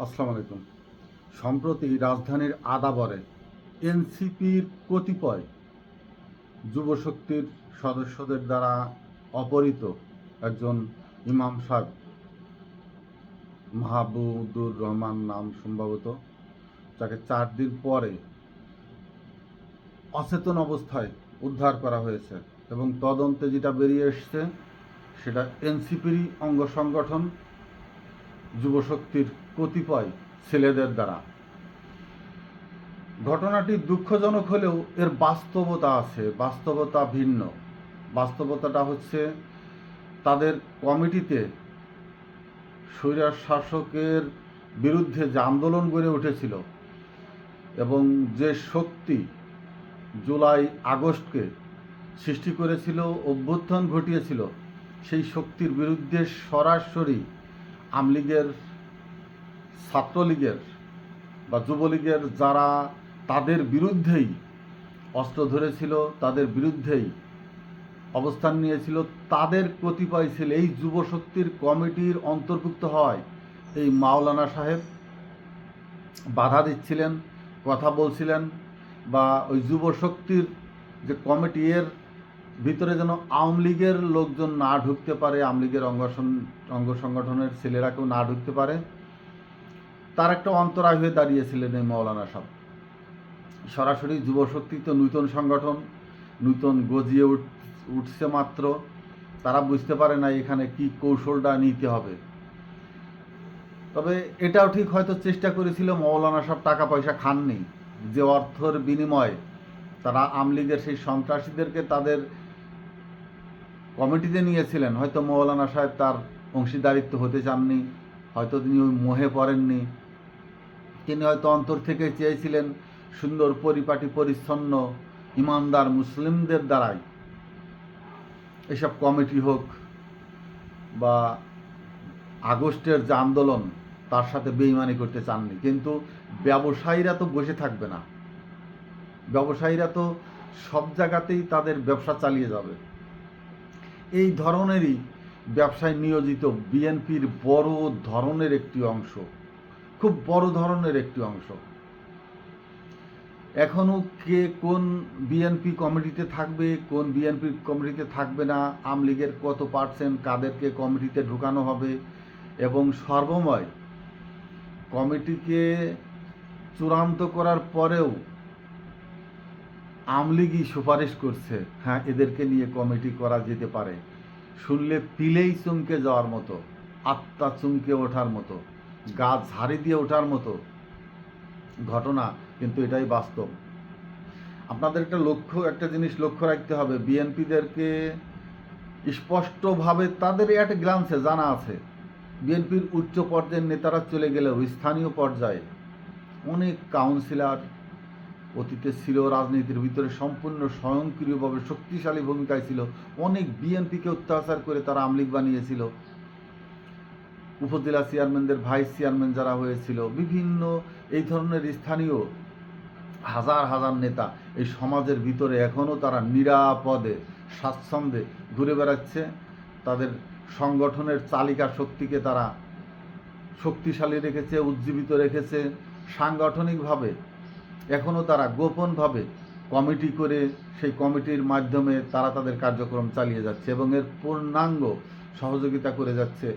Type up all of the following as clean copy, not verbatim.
আসসালামু আলাইকুম। সম্প্রতি রাজধানীর আদাবরে এনসিপির কতিপয় যুবশক্তির সদস্যদের দ্বারা অপহৃত একজন ইমাম সাহেব, মাহবুদুর রহমান নাম সম্ভবত, তাকে 4 দিন পরে অচেতন অবস্থায় উদ্ধার করা হয়েছে এবং তদন্তে যেটা বেরিয়ে এসছে সেটা এনসিপিরই অঙ্গ সংগঠন যুবশক্তির কতিপয় ছেলেদের দ্বারা। ঘটনাটি দুঃখজনক হলেও এর বাস্তবতা আছে, বাস্তবতা ভিন্ন। বাস্তবতাটা হচ্ছে তাদের কমিটিতে স্বৈরার শাসকের বিরুদ্ধে যে আন্দোলন গড়ে উঠেছিল এবং যে শক্তি জুলাই আগস্টকে সৃষ্টি করেছিল, অভ্যুত্থান ঘটিয়েছিল, সেই শক্তির বিরুদ্ধে সরাসরি আমলীগের, ছাত্রলীগের বা যুবলীগের যারা তাদের বিরুদ্ধেই অস্ত্র ধরেছিল, তাদের বিরুদ্ধেই অবস্থান নিয়েছিল, তাদের কতিপয় ছেলে এই যুবশক্তির কমিটির অন্তর্ভুক্ত হয়। এই মাওলানা সাহেব বাধা দিচ্ছিলেন, কথা বলছিলেন, বা ওই যুবশক্তির যে কমিটি এর ভিতরে যেন আওয়ামী লীগের লোকজন না ঢুকতে পারে, আওয়ামী লীগের অঙ্গ সংগঠনের ছেলেরা কেউ না ঢুকতে পারে, তার একটা অন্তরায় হয়ে দাঁড়িয়েছিলেন এই মাওলানা সাহেব। সরাসরি যুবশক্তি তো নূতন সংগঠন, নূতন গজিয়ে উঠছে মাত্র, তারা বুঝতে পারে না এখানে কি কৌশলটা নিতে হবে। তবে এটাও ঠিক, হয়তো চেষ্টা করেছিল, মৌলানা সাহেব টাকা পয়সা খাননি, যে অর্থের বিনিময়ে তারা আওয়ামী লীগের সেই সন্ত্রাসীদেরকে তাদের কমিটিতে নিয়েছিলেন, হয়তো মৌলানা সাহেব তার অংশীদারিত্ব হতে চাননি, হয়তো তিনি ওই মোহে পড়েননি। তিনি হয়তো অন্তর থেকে চেয়েছিলেন সুন্দর পরিপাটি পরিচ্ছন্ন ইমানদার মুসলিমদের দ্বারাই এসব কমিটি হোক, বা আগস্টের যে আন্দোলন তার সাথে বেইমানি করতে চাননি। কিন্তু ব্যবসায়ীরা তো বসে থাকবে না, ব্যবসায়ীরা তো সব জায়গাতেই তাদের ব্যবসা চালিয়ে যাবে। এই ধরনেরই ব্যবসায় নিয়োজিত বিএনপির বড় ধরনের একটি অংশ, খুব বড় ধরনের একটি অংশ। এখনও কে কোন বিএনপি কমিটিতে থাকবে, কোন বিএনপি কমিটিতে থাকবে না, আওয়ামী লীগের কত পার্সেন্ট কাদেরকে কমিটিতে ঢুকানো হবে, এবং সর্বময় কমিটিকে চূড়ান্ত করার পরেও আওয়ামী লীগই সুপারিশ করছে, হ্যাঁ এদেরকে নিয়ে কমিটি করা যেতে পারে। শুনলে পিলেই চমকে যাওয়ার মতো, আত্মা চমকে ওঠার মতো, গা ঝাড়ি দিয়ে ওঠার মতো ঘটনা, কিন্তু এটাই বাস্তব। আপনাদের একটা জিনিস লক্ষ্য রাখতে হবে, বিএনপিদেরকে স্পষ্টভাবে তাদের একটা গ্লান্সে জানা আছে, বিএনপির উচ্চ পর্যায়ের নেতারা চলে গেলেও স্থানীয় পর্যায়ে অনেক কাউন্সিলর অতীতে ছিল, রাজনীতির ভিতরে সম্পূর্ণ স্বয়ংক্রিয়ভাবে শক্তিশালী ভূমিকায় ছিল, অনেক বিএনপিকে অত্যাচার করে তারা আওয়ামী লীগ বানিয়েছিল। উপজেলা চেয়ারম্যানদের ভাইস চেয়ারম্যান যারা হয়েছিল, বিভিন্ন এই ধরনের স্থানীয় হাজার হাজার নেতা এই সমাজের ভিতরে এখনও তারা নিরাপদে স্বাচ্ছন্দ্যে ঘুরে বেড়াচ্ছে। তাদের সংগঠনের চালিকা শক্তিকে তারা শক্তিশালী রেখেছে, উজ্জীবিত রেখেছে। সাংগঠনিকভাবে এখনও তারা গোপনভাবে কমিটি করে সেই কমিটির মাধ্যমে তারা তাদের কার্যক্রম চালিয়ে যাচ্ছে এবং এর পূর্ণাঙ্গ সহযোগিতা করে যাচ্ছে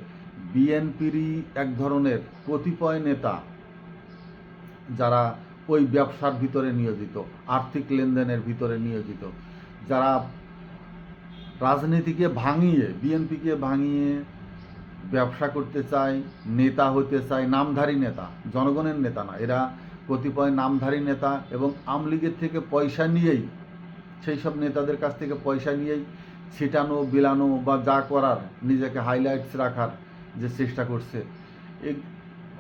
বিএনপিরই এক ধরনের কতিপয় নেতা, যারা ওই ব্যবসার ভিতরে নিয়োজিত, আর্থিক লেনদেনের ভিতরে নিয়োজিত, যারা রাজনীতিকে ভাঙিয়ে, বিএনপিকে ভাঙিয়ে ব্যবসা করতে চায়, নেতা হতে চায়, নামধারী নেতা, জনগণের নেতা না, এরা কতিপয় নামধারী নেতা এবং আওয়ামী লীগের থেকে পয়সা নিয়েই, সেই সব নেতাদের কাছ থেকে পয়সা নিয়েই ছিটানো বিলানো বা যা করার, নিজেকে হাইলাইটস রাখার যে চেষ্টা করছে, এই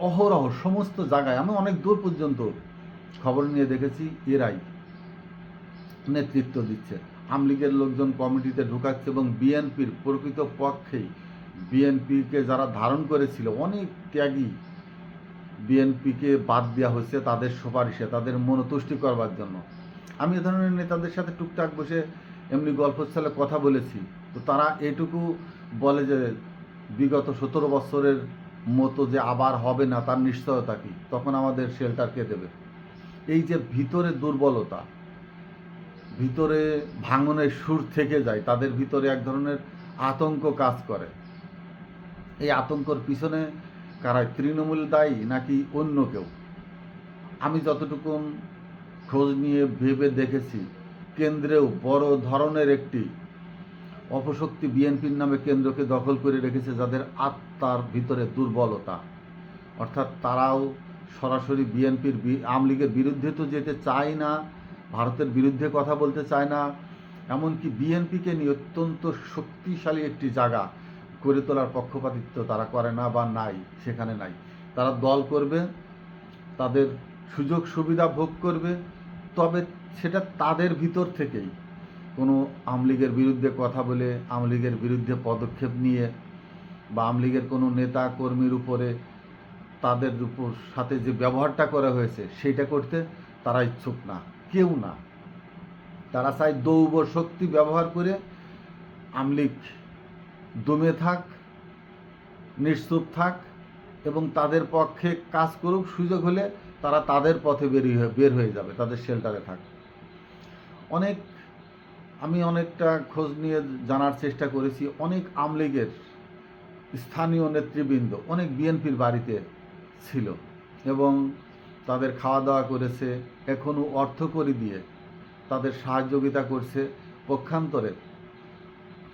অহরহ সমস্ত জায়গায় আমি অনেক দূর পর্যন্ত খবর নিয়ে দেখেছি, এরাই নেতৃত্ব দিচ্ছে। আওয়ামী লীগের লোকজন কমিটিতে ঢুকাচ্ছে এবং বিএনপির প্রকৃত পক্ষেই বিএনপিকে যারা ধারণ করেছিল, অনেক ত্যাগী বিএনপিকে বাদ দেওয়া হচ্ছে তাদের সুপারিশে, তাদের মনোতুষ্টি করবার জন্য। আমি এ ধরনের নেতাদের সাথে টুকটাক বসে এমনি গল্প ছলে কথা বলেছি, তো তারা এটুকু বলে যে বিগত 17 বছরের মতো যে আবার হবে না তার নিশ্চয়তা কি? তখন আমাদের শেল্টার কে দেবে? এই যে ভিতরে দুর্বলতা, ভিতরে ভাঙনের সুর থেকে যায়, তাদের ভিতরে এক ধরনের আতঙ্ক কাজ করে। এই আতঙ্কর পিছনে কারা, তৃণমূল দায়ী নাকি অন্য কেউ? আমি যতটুকু খোঁজ নিয়ে ভেবে দেখেছি, কেন্দ্রেও বড় ধরনের একটি অপশক্তি বিএনপির নামে কেন্দ্রকে দখল করে রেখেছে, যাদের আত্মার ভিতরে দুর্বলতা। অর্থাৎ তারাও সরাসরি বিএনপির আওয়ামী লীগের বিরুদ্ধে তো যেতে চায় না, ভারতের বিরুদ্ধে কথা বলতে চায় না, এমনকি বিএনপিকে নিয়ে অত্যন্ত শক্তিশালী একটি জায়গা করে তোলার পক্ষপাতিত্ব তারা করে না বা নাই, সেখানে নাই। তারা দল করবে, তাদের সুযোগ সুবিধা ভোগ করবে, তবে সেটা তাদের ভিতর থেকেই কোনো আওয়ামী লীগের বিরুদ্ধে কথা বলে, আওয়ামী লীগের বিরুদ্ধে পদক্ষেপ নিয়ে, বা আওয়ামী লীগের কোনো নেতা কর্মীর উপরে তাদের উপর সাথে যে ব্যবহারটা করা হয়েছে সেইটা করতে তারা ইচ্ছুক না, কেউ না। তারা চায় দৌব শক্তি ব্যবহার করে আওয়ামী লীগ দমে থাক, নিশ্চুপ থাক এবং তাদের পক্ষে কাজ করুক, সুযোগ হলে তারা তাদের পথে বের হয়ে যাবে, তাদের শেল্টারে থাক। আমি অনেকটা খোঁজ নিয়ে জানার চেষ্টা করেছি, অনেক আওয়ামী লীগের স্থানীয় নেতৃবৃন্দ অনেক বিএনপির বাড়িতে ছিল এবং তাদের খাওয়া দাওয়া করেছে, এখনও অর্থকড়ি দিয়ে তাদের সহযোগিতা করছে। পক্ষান্তরে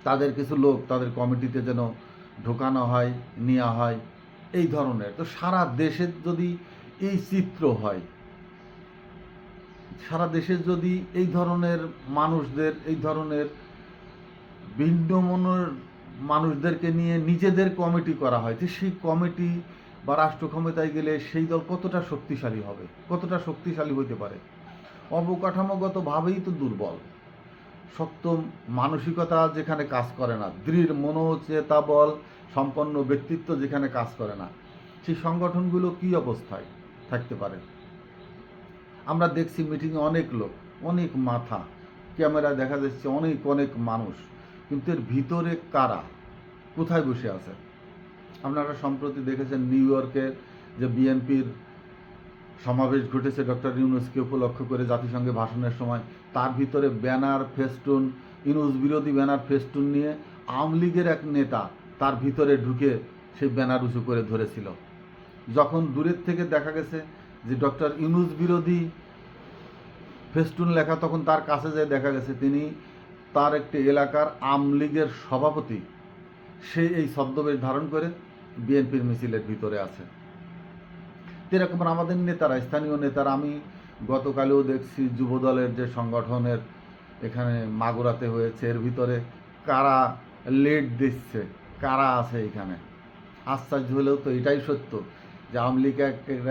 তাদের কিছু লোক তাদের কমিটিতে যেন ঢোকানো হয়, নেওয়া হয়, এই ধরনের। তো সারা দেশের যদি এই চিত্র হয়, সারা দেশে যদি এই ধরনের মানুষদের, এই ধরনের ভিন্ন মনের মানুষদেরকে নিয়ে নিজেদের কমিটি করা হয়, তো সেই কমিটি বা রাষ্ট্র ক্ষমতায় গেলে সেই দল কতটা শক্তিশালী হবে, কতটা শক্তিশালী হতে পারে? অবকাঠামোগতভাবেই তো দুর্বল, শক্ত মানসিকতা যেখানে কাজ করে না, দৃঢ় মনোচেতাবল সম্পন্ন ব্যক্তিত্ব যেখানে কাজ করে না, সেই সংগঠনগুলো কী অবস্থায় থাকতে পারে? আমরা দেখছি মিটিংয়ে অনেক লোক, অনেক মাথা, ক্যামেরায় দেখা যাচ্ছে অনেক অনেক মানুষ, কিন্তু এর ভিতরে কারা, কোথায় বসে আছে? আপনারা সম্প্রতি দেখেছেন নিউ ইয়র্কের যে বিএনপির সমাবেশ ঘটেছে ডক্টর ইউনূসকে উপলক্ষ করে জাতিসংঘে ভাষণের সময়, তার ভিতরে ব্যানার ফেস্টুন, ইউনূস বিরোধী ব্যানার ফেস্টুন নিয়ে আওয়ামী লীগের এক নেতা তার ভিতরে ঢুকে সেই ব্যানার উঁচু করে ধরেছিল। যখন দূরের থেকে দেখা গেছে যে ডক্টর ইউনূস বিরোধী ফেস্টুন লেখা, তখন তার কাছে যেয়ে দেখা গেছে তিনি তার একটি এলাকার আওয়ামী লীগের সভাপতি, সে এই ছদ্মবেশ ধারণ করে বিএনপির মিছিলের ভিতরে আছে। এরকম আমাদের নেতারা, স্থানীয় নেতারা, আমি গতকালেও দেখছি যুবদলের যে সংগঠনের এখানে মাগুরাতে হয়েছে, এর ভিতরে কারা লিড দিচ্ছে, কারা আছে এখানে? আশ্চর্য হলেও তো এটাই সত্য যে আওয়ামী লীগ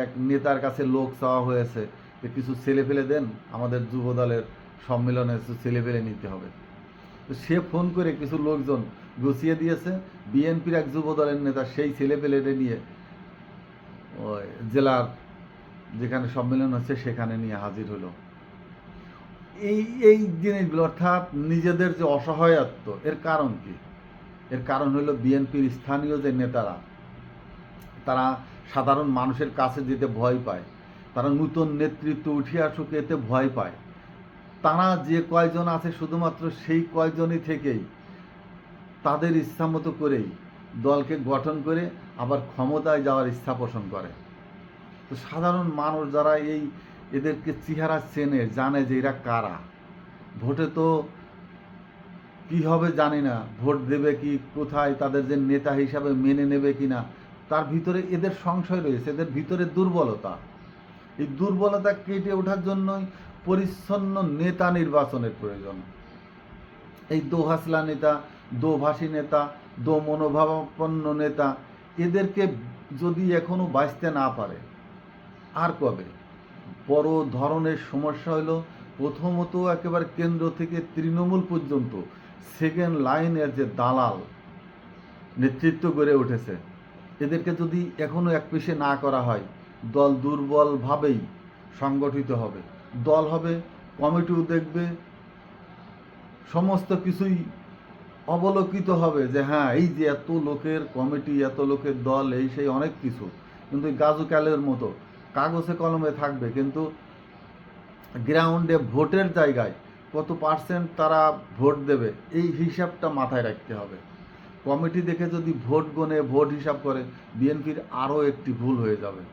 এক নেতার কাছে লোক চাওয়া হয়েছে যে কিছু ছেলে ফেলে দেন, আমাদের যুবদলের সম্মেলনে কিছু ছেলে ফেলে নিতে হবে। তো সে ফোন করে কিছু লোকজন গুছিয়ে দিয়েছে, বিএনপির এক যুবদলের নেতা সেই ছেলে ফেলে নিয়ে ওই জেলার যেখানে সম্মেলন হচ্ছে সেখানে নিয়ে হাজির হলো। এই এই জিনিসগুলো, অর্থাৎ নিজেদের যে অসহায়ত্ব, এর কারণ কি? এর কারণ হলো বিএনপির স্থানীয় যে নেতারা, তারা সাধারণ মানুষের কাছে যেতে ভয় পায়, তারা নূতন নেতৃত্ব উঠে আসুক এতে ভয় পায়। তারা যে কয়জন আছে শুধুমাত্র সেই কয়জনই থেকেই তাদের ইচ্ছা মতো করেই দলকে গঠন করে আবার ক্ষমতায় যাওয়ার ইচ্ছা পোষণ করে। তো সাধারণ মানুষ যারা এদেরকে চেহারা চেনে, জানে যে এরা কারা, ভোটে তো কী হবে জানি না, ভোট দেবে কি, কোথায় তাদের যে নেতা হিসাবে মেনে নেবে কি না, তার ভিতরে এদের সংশয় রয়েছে, এদের ভিতরে দুর্বলতা। এই দুর্বলতা কেটে ওঠার জন্যই পরিচ্ছন্ন নেতা নির্বাচনের প্রয়োজন। এই দোহাসলা নেতা, দোভাষী নেতা, দো মনোভাবাপন্ন নেতা, এদেরকে যদি এখনও বাঁচতে না পারে, আর কবে? বড় ধরনের সমস্যা হলো, প্রথমত একেবারে কেন্দ্র থেকে তৃণমূল পর্যন্ত সেকেন্ড লাইনের যে দালাল নেতৃত্ব গড়ে উঠেছে, এদেরকে যদি এখনও এক পিছে না করা হয়, দল দুর্বলভাবেই সংগঠিত হবে। দল হবে, কমিটিও দেখবে, সমস্ত কিছুই অবলোকিত হবে যে হ্যাঁ, এই যে এত লোকের কমিটি, এত লোকের দল, এই সেই অনেক কিছু, কিন্তু এই গাজু ক্যালের মতো কাগজে কলমে থাকবে, কিন্তু গ্রাউন্ডে ভোটের জায়গায় কত পার্সেন্ট তারা ভোট দেবে এই হিসাবটা মাথায় রাখতে হবে। কমিটি দেখে যদি ভোট গণে ভোট হিসাব করে, বিএনপির আরও একটি ভুল হয়ে যাবে।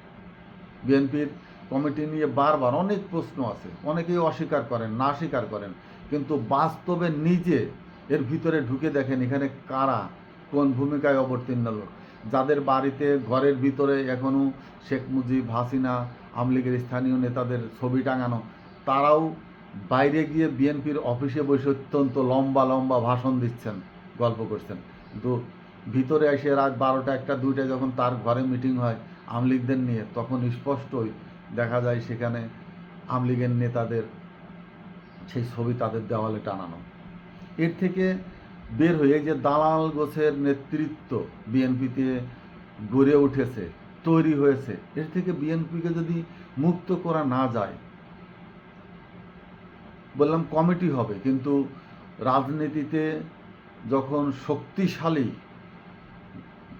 বিএনপির কমিটি নিয়ে বারবার অনেক প্রশ্ন আছে, অনেকেই অস্বীকার করেন, না স্বীকার করেন, কিন্তু বাস্তবে নিজে এর ভিতরে ঢুকে দেখেন এখানে কারা কোন ভূমিকায় অবতীর্ণ লোক, যাদের বাড়িতে ঘরের ভিতরে এখনও শেখ মুজিব, হাসিনা, আওয়ামী লীগের স্থানীয় নেতাদের ছবি টাঙানো, তারাও বাইরে গিয়ে বিএনপির অফিসে বসে অত্যন্ত লম্বা লম্বা ভাষণ দিচ্ছেন, গল্প করছেন, কিন্তু ভিতরে এসে রাত 12টা, 1টা, 2টায় যখন তার ঘরে মিটিং হয় আওয়ামী লীগদের নিয়ে, তখন স্পষ্টই দেখা যায় সেখানে আওয়ামী লীগের নেতাদের সেই ছবি তাদের দেওয়ালে টানানো। এর থেকে বের হয়ে যে দালাল গোছের নেতৃত্ব বিএনপিতে গড়ে উঠেছে, তৈরি হয়েছে, এর থেকে বিএনপিকে যদি মুক্ত করা না যায়, বললাম কমিটি হবে, কিন্তু রাজনীতিতে যখন শক্তিশালী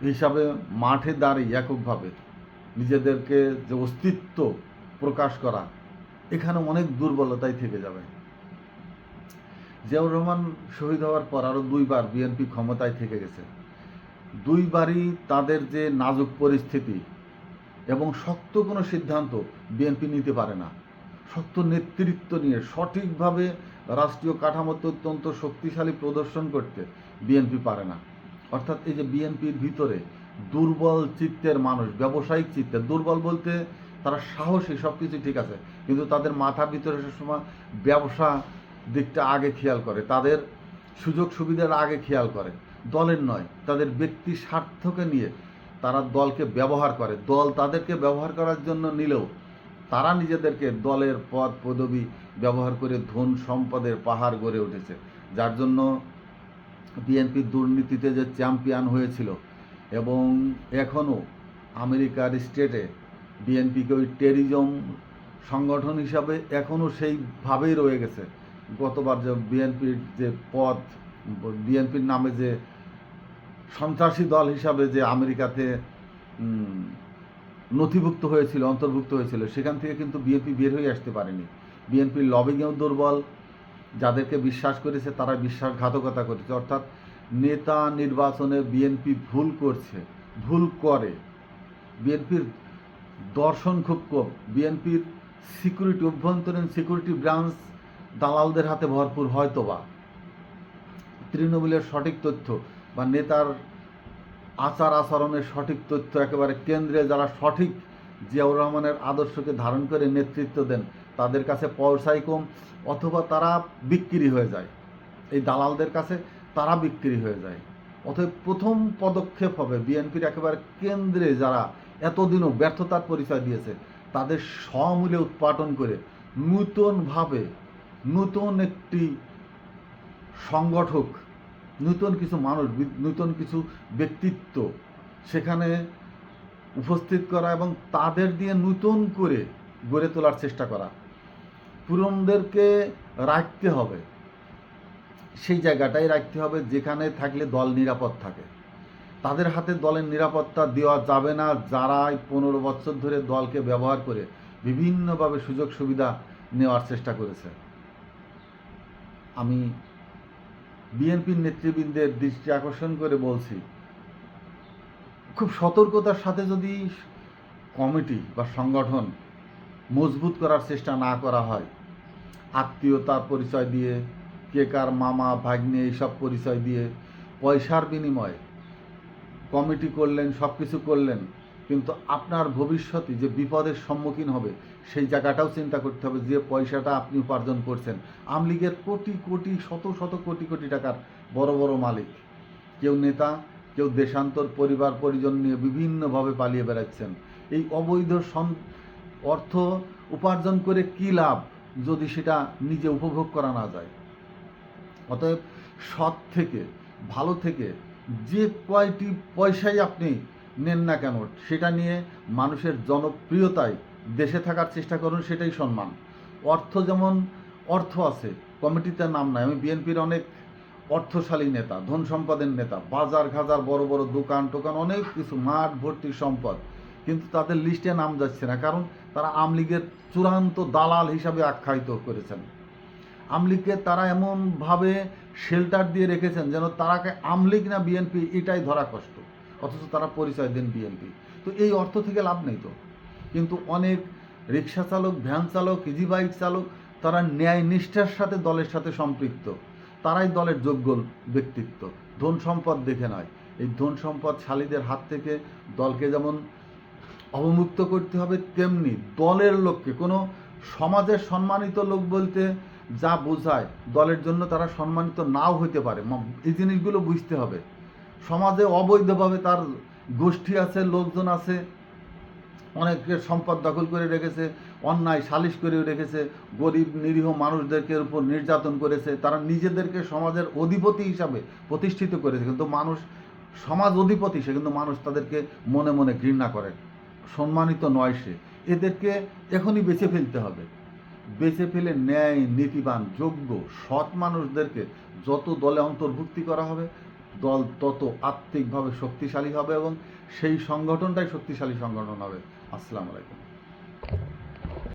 হিসাবে মাঠে দাঁড়িয়ে এককভাবে নিজেদেরকে যে অস্তিত্ব প্রকাশ করা, এখানে অনেক দুর্বলতাই থেকে যাবে। জিয়াউর রহমান শহীদ হওয়ার পর আরও 2বার বিএনপি ক্ষমতায় থেকে গেছে, 2বারই তাদের যে নাজুক পরিস্থিতি এবং শক্ত কোনো সিদ্ধান্ত বিএনপি নিতে পারে না। শক্ত নেতৃত্ব নিয়ে সঠিকভাবে রাষ্ট্রীয় কাঠামোতে অত্যন্ত শক্তিশালী প্রদর্শন করতে বিএনপি পারে না। অর্থাৎ এই যে বিএনপির ভিতরে দুর্বল চিত্তের মানুষ, ব্যবসায়িক চিত্তের, দুর্বল বলতে তারা সাহসী, সব কিছু ঠিক আছে, কিন্তু তাদের মাথার ভিতরে সবসময় ব্যবসা দিকটা আগে খেয়াল করে, তাদের সুযোগ সুবিধার আগে খেয়াল করে, দলের নয়, তাদের ব্যক্তি স্বার্থকে নিয়ে তারা দলকে ব্যবহার করে। দল তাদেরকে ব্যবহার করার জন্য নিলেও তারা নিজেদেরকে দলের পদ পদবি ব্যবহার করে ধন সম্পদের পাহাড় গড়ে উঠেছে, যার জন্য বিএনপি দুর্নীতিতে যে চ্যাম্পিয়ন হয়েছিল এবং এখনও আমেরিকার স্টেটে বিএনপিকে ওই টেরিজম সংগঠন হিসাবে এখনও সেইভাবেই রয়ে গেছে। গতবার যে বিএনপির যে পদ, বিএনপির নামে যে সন্ত্রাসী দল হিসাবে যে আমেরিকাতে নথিভুক্ত হয়েছিল, অন্তর্ভুক্ত হয়েছিল, সেখান থেকে কিন্তু বিএনপি বের হয়ে আসতে পারেনি। বিএনপির লবিংয়েও দুর্বল, যাদেরকে বিশ্বাস করেছে তারা বিশ্বাসঘাতকতা করেছে। অর্থাৎ নেতা নির্বাচনে বিএনপি ভুল করছে, ভুল করে। বিএনপির দর্শন খুব কম, বিএনপির সিকিউরিটি, অভ্যন্তরীণ সিকিউরিটি ব্রাঞ্চ দালালদের হাতে ভরপুর। হয়তোবা তৃণমূলের সঠিক তথ্য বা নেতার আচার আচরণের সঠিক তথ্য একেবারে কেন্দ্রে যারা সঠিক জিয়াউর রহমানের আদর্শকে ধারণ করে নেতৃত্ব দেন, তাদের কাছে পয়সাই কম, অথবা তারা বিক্রি হয়ে যায়, এই দালালদের কাছে তারা বিক্রি হয়ে যায়। অতএব প্রথম পদক্ষেপ হবে বিএনপির একেবারে কেন্দ্রে যারা এতদিনও ব্যর্থতার পরিচয় দিয়েছে, তাদের সমূলে উৎপাটন করে নূতনভাবে নূতন একটি সংগঠক, নূতন কিছু মানুষ, নূতন কিছু ব্যক্তিত্ব সেখানে উপস্থিত করা এবং তাদের দিয়ে নূতন করে গড়ে তোলার চেষ্টা করা। পুরনদেরকে রাখতে হবে, সেই জায়গাটাই রাখতে হবে যেখানে থাকলে দল নিরাপদ থাকে। তাদের হাতে দলের নিরাপত্তা দেওয়া যাবে না যারা 15 বছর ধরে দলকে ব্যবহার করে বিভিন্নভাবে সুযোগ সুবিধা নেওয়ার চেষ্টা করেছে। আমি বিএনপির নেতৃবৃন্দের দৃষ্টি আকর্ষণ করে বলছি, খুব সতর্কতার সাথে যদি কমিটি বা সংগঠন মজবুত করার চেষ্টা না করা হয়, আত্মীয়তার পরিচয় দিয়ে, কে কার মামা ভাগ্নে এইসব পরিচয় দিয়ে পয়সার বিনিময়ে কমিটি করলেন, সব কিছু করলেন, কিন্তু আপনার ভবিষ্যতে যে বিপদের সম্মুখীন হবে সেই জায়গাটাও চিন্তা করতে হবে। যে পয়সাটা আপনি উপার্জন করছেন, আওয়ামী লীগের কোটি কোটি, শত শত কোটি কোটি টাকার বড় বড় মালিক, কেউ নেতা, কেউ দেশান্তর, পরিবার পরিজন নিয়ে বিভিন্নভাবে পালিয়ে বেড়াচ্ছেন। এই অবৈধ অর্থ উপার্জন করে কী লাভ যদি সেটা নিজে উপভোগ করা না যায়? অতএব সৎ থেকে, ভালো থেকে যে কয়টি পয়সাই আপনি নেন না কেন, সেটা নিয়ে মানুষের জনপ্রিয়তায় দেশে থাকার চেষ্টা করুন, সেটাই সম্মান। অর্থ যেমন অর্থ আছে, কমিটিতে নাম নাই। আমি বিএনপির অনেক অর্থশালী নেতা, ধন সম্পদের নেতা, বাজার ঘাজার বড় বড় দোকান টোকান অনেক কিছু, মাঠ ভর্তি সম্পদ, কিন্তু তাদের লিস্টে নাম যাচ্ছে না, কারণ তারা আওয়ামী লীগের চূড়ান্ত দালাল হিসাবে আখ্যায়িত করেছেন। আওয়ামী লীগকে তারা এমনভাবে শেল্টার দিয়ে রেখেছেন যেন তারাকে আওয়ামী লীগ না বিএনপি এটাই ধরা কষ্ট, অথচ তারা পরিচয় দেন বিএনপি। তো এই অর্থ থেকে লাভ নেই তো। কিন্তু অনেক রিক্সা চালক, ভ্যান চালক, ইজি বাইক চালক, তারা ন্যায় নিষ্ঠার সাথে দলের সাথে সম্পৃক্ত, তারাই দলের যোগ্য ব্যক্তিত্ব, ধন সম্পদ দেখে নয়। এই ধন সম্পদশালীদের হাত থেকে দলকে যেমন অবমুক্ত করতে হবে, তেমনি দলের লোককে, কোনো সমাজের সম্মানিত লোক বলতে যা বোঝায়, দলের জন্য তারা সম্মানিত নাও হতে পারে, এই জিনিসগুলো বুঝতে হবে। সমাজে অবৈধভাবে তার গোষ্ঠী আছে, লোকজন আছে, অনেকের সম্পদ দখল করে রেখেছে, অন্যায় সালিশ করে রেখেছে, গরিব নিরীহ মানুষদেরকে উপর নির্যাতন করেছে, তারা নিজেদেরকে সমাজের অধিপতি হিসাবে প্রতিষ্ঠিত করেছে, কিন্তু মানুষ, সমাজ অধিপতি সে, কিন্তু মানুষ তাদেরকে মনে মনে ঘৃণা করে, সম্মানিত নয় সে। এদেরকে এখনই বেছে ফেলতে হবে। বেছে ফেলে ন্যায়, নীতিবান, যোগ্য, সৎ মানুষদেরকে যত দলে অন্তর্ভুক্তি করা হবে, দল তত আর্থিকভাবে শক্তিশালী হবে এবং সেই সংগঠনটাই শক্তিশালী সংগঠন হবে। আসসালামু আলাইকুম।